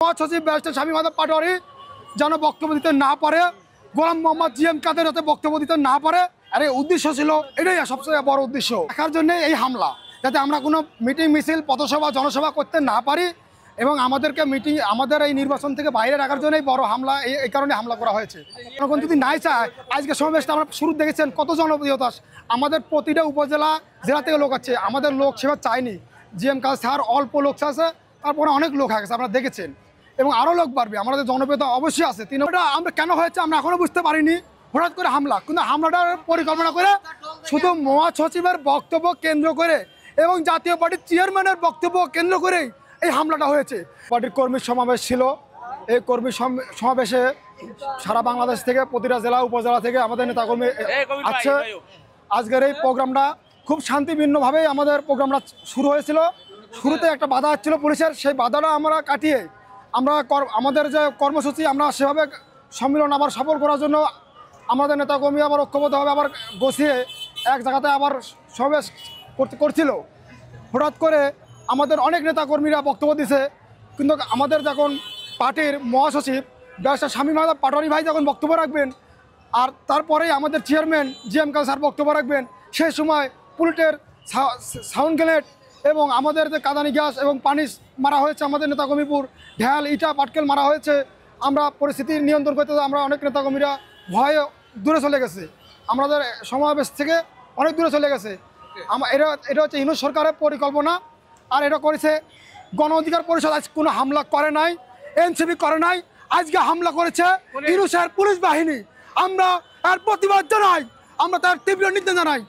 সচিব ব্যারিস্টার শামীম আহমেদ পাটোয়ারি যেন বক্তব্য দিতে না পারে, গোলাম মোহাম্মদ জিএম কাদের যাতে বক্তব্য দিতে না পারে। আরে উদ্দেশ্য ছিল এটাই, সবচেয়ে বড় উদ্দেশ্য দেখার জন্য এই হামলা, যাতে আমরা কোনো মিটিং মিছিল পথসভা জনসভা করতে না পারি এবং আমাদেরকে আমাদের এই নির্বাচন থেকে বাইরে রাখার জন্যই বড় হামলা, এই কারণে হামলা করা হয়েছে। এখন যদি নাই চায়, আজকে সমাবেশটা আমরা শুরু দেখেছেন কত জনপ্রিয়তা, আমাদের প্রতিটা উপজেলা জেলা থেকে লোক আছে, আমাদের লোক সেবা চায়নি। জিএম কাদের স্যার অল্প লোক আছে, তারপরে অনেক লোক হয়ে গেছে, আপনারা দেখেছেন, এবং আরও লোক বাড়বে। আমাদের জনপ্রিয়তা অবশ্যই আছে। তিনটা আমরা কেন হয়েছে আমরা এখনও বুঝতে পারিনি। হঠাৎ করে হামলা, কিন্তু হামলাটার পরিকল্পনা করে শুধু মহাসচিবের বক্তব্য কেন্দ্র করে এবং জাতীয় পার্টির চেয়ারম্যানের বক্তব্য কেন্দ্র করেই এই হামলাটা হয়েছে। পার্টির কর্মী সমাবেশ ছিল, এই কর্মী সমাবেশে সারা বাংলাদেশ থেকে প্রতিটা জেলা উপজেলা থেকে আমাদের নেতাকর্মী আছে। আজকের এই প্রোগ্রামটা খুব শান্তিপূর্ণভাবেই আমাদের প্রোগ্রামটা শুরু হয়েছিল। শুরুতে একটা বাধা হচ্ছিল পুলিশের, সেই বাধাটা আমরা কাটিয়ে আমরা আমাদের যে কর্মসূচি আমরা সেভাবে সম্মেলন আবার সফল করার জন্য আমাদের নেতাকর্মী আবার ঐক্যবদ্ধভাবে আবার বসিয়ে এক জায়গাতে আবার সমাবেশ করছিল। হঠাৎ করে আমাদের অনেক নেতাকর্মীরা বক্তব্য দিছে, কিন্তু আমাদের যখন পার্টির মহাসচিব ব্যারিস্টার শামীম আহমেদ পাটোয়ারি ভাই যখন বক্তব্য রাখবেন, আর তারপরেই আমাদের চেয়ারম্যান জিএম কাদের স্যার বক্তব্য রাখবেন, সেই সময় পুলিশের সাউন্ড গ্রেনেড এবং আমাদের যে কাঁদানি গ্যাস এবং পানি মারা হয়েছে, আমাদের নেতাকর্মীপুর ঢেল ইটা পাটকেল মারা হয়েছে। আমরা পরিস্থিতি নিয়ন্ত্রণ করতে আমরা অনেক নেতাকর্মীরা ভয়ে দূরে চলে গেছে, আমাদের সমাবেশ থেকে অনেক দূরে চলে গেছে। এটা হচ্ছে ইউনূস সরকারের পরিকল্পনা, আর এটা করেছে গণ অধিকার পরিষদ। আজ কোনো হামলা করে নাই, এনসিপি করে নাই, আজকে হামলা করেছে ইউনূসের পুলিশ বাহিনী। আমরা এর প্রতিবাদ জানাই, আমরা তার তীব্র নিন্দা জানাই।